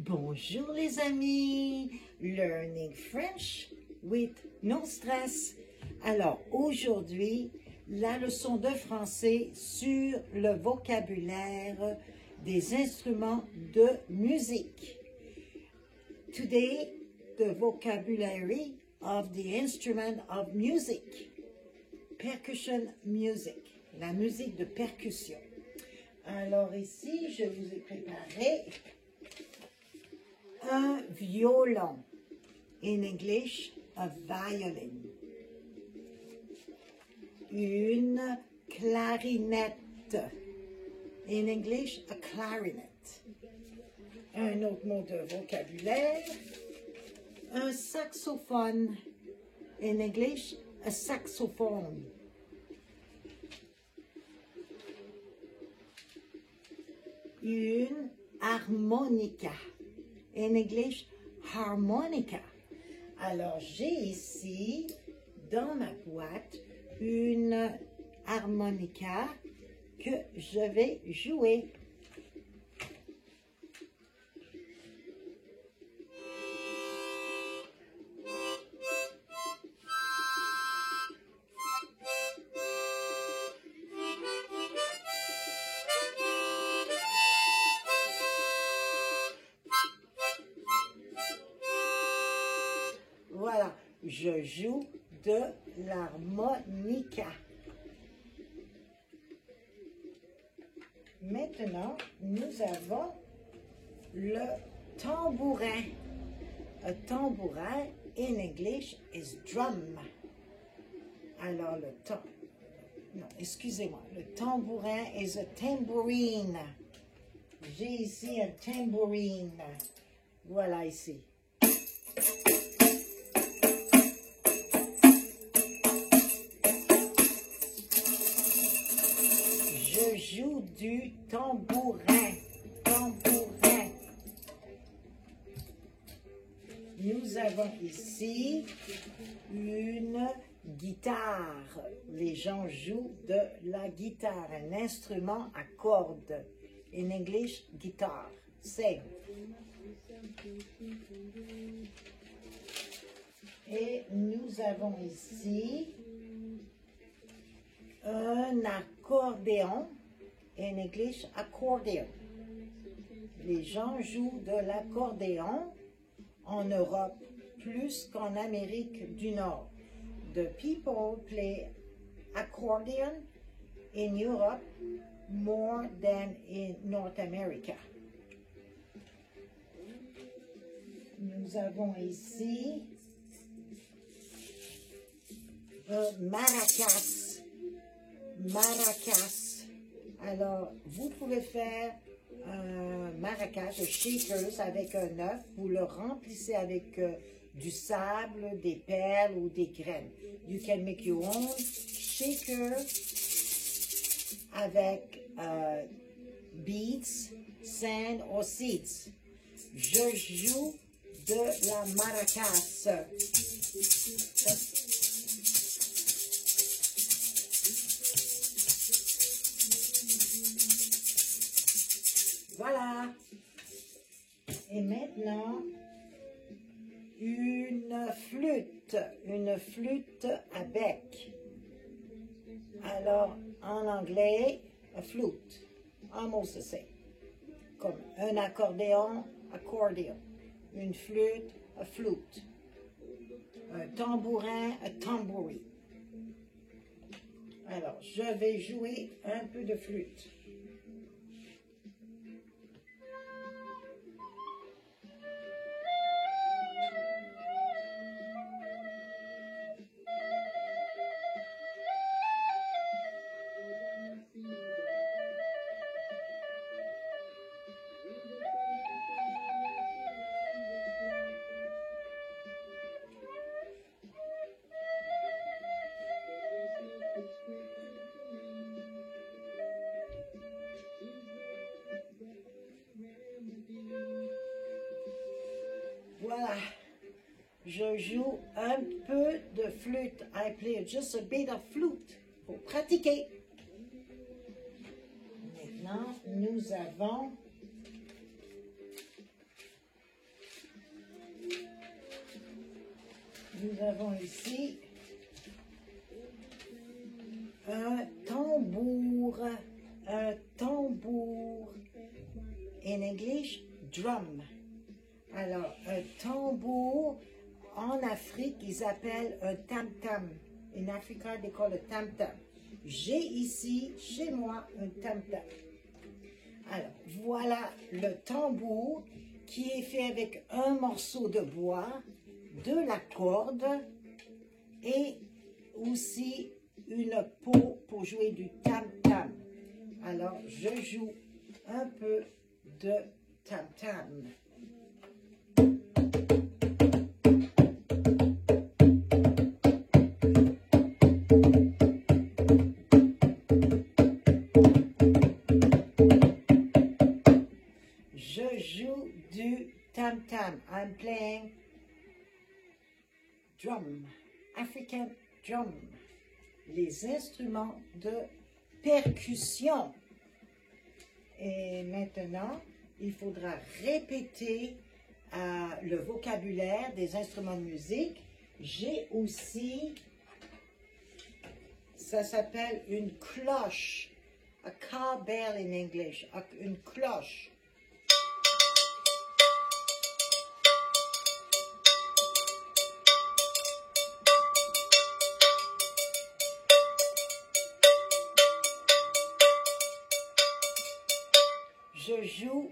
Bonjour les amis, Learning French with No Stress. Alors aujourd'hui, la leçon de français sur le vocabulaire des instruments de musique. Today, the vocabulary of the instrument of music. Percussion music, la musique de percussion. Alors ici, je vous ai préparé un violon. In English, a violin. Une clarinette. In English, a clarinet. Un autre mot de vocabulaire. Un saxophone. In English, a saxophone. Une harmonica. In English, harmonica. Alors, j'ai ici, dans ma boîte, une harmonica que je vais jouer. Voilà, je joue de l'harmonica. Maintenant, nous avons le tambourin. Un tambourin, in English, is drum. Alors, le tambourin is a tambourine. J'ai ici un tambourine. Voilà ici. Je joue du tambourin. Tambourin. Nous avons ici une guitare. Les gens jouent de la guitare, un instrument à cordes. In English, guitar. Sing. Et nous avons ici un accordéon, in English, accordion. Les gens jouent de l'accordéon en Europe plus qu'en Amérique du Nord. The people play accordion in Europe more than in North America. Nous avons ici un maracas. Maracas. Alors, vous pouvez faire un maracas, un shakers avec un œuf. Vous le remplissez avec du sable, des perles ou des graines. You can make your own shaker avec beads, sand or seeds. Je joue de la maracas. Voilà. Et maintenant, une flûte à bec. Alors, en anglais, a flute, almost the same. Comme un accordéon, accordion. Une flûte, a flute. Un tambourin, a tambourine. Alors, je vais jouer un peu de flûte. Voilà, je joue un peu de flûte. I play just a bit of flute pour pratiquer. Maintenant, nous avons Nous avons ici un tambour. Un tambour. In English, drum. Alors, un tambour, en Afrique, ils appellent un tam-tam. In Africa, they call it tam-tam. J'ai ici, chez moi, un tam-tam. Alors, voilà le tambour qui est fait avec un morceau de bois, de la corde et aussi une peau pour jouer du tam-tam. Alors, je joue un peu de tam-tam. Je joue du tam-tam. I'm playing drum, African drum. Les instruments de percussion. Et maintenant, il faudra répéter le vocabulaire des instruments de musique. J'ai aussi, ça s'appelle une cloche, a cowbell in English, une cloche. Je joue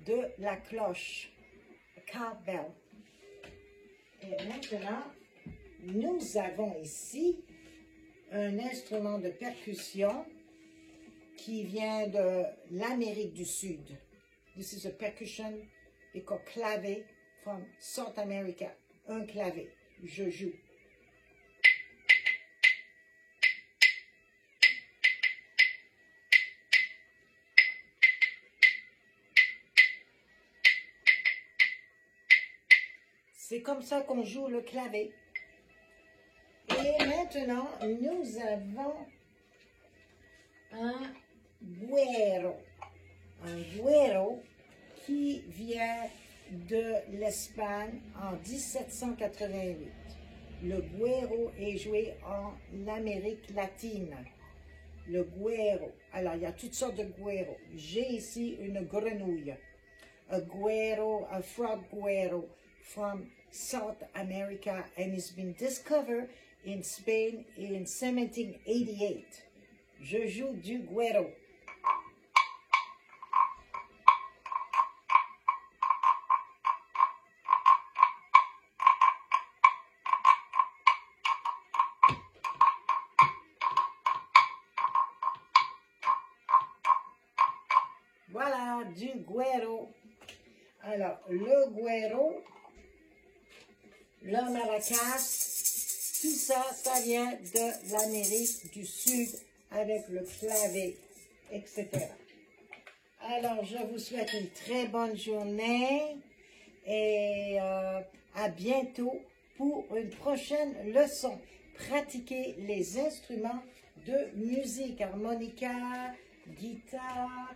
de la cloche, cowbell. Et maintenant, nous avons ici un instrument de percussion qui vient de l'Amérique du Sud. This is a percussion called clave from South America. Un clave. Je joue. C'est comme ça qu'on joue le clavet. Et maintenant, nous avons un güero. Un güero qui vient de l'Espagne en 1788. Le güero est joué en Amérique latine. Le güero. Alors, il y a toutes sortes de güero. J'ai ici une grenouille. A güero, a frog güero from South America, and it's been discovered in Spain in 1788. Je joue du güero. Voilà, du güero. Alors, le güero, le maracas, tout ça, ça vient de l'Amérique du Sud avec le clavet, etc. Alors, je vous souhaite une très bonne journée et à bientôt pour une prochaine leçon. Pratiquez les instruments de musique, harmonica, guitare,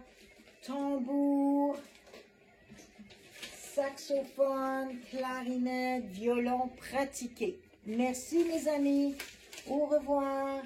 tambour, saxophone, clarinette, violon, pratiquez. Merci mes amis. Au revoir.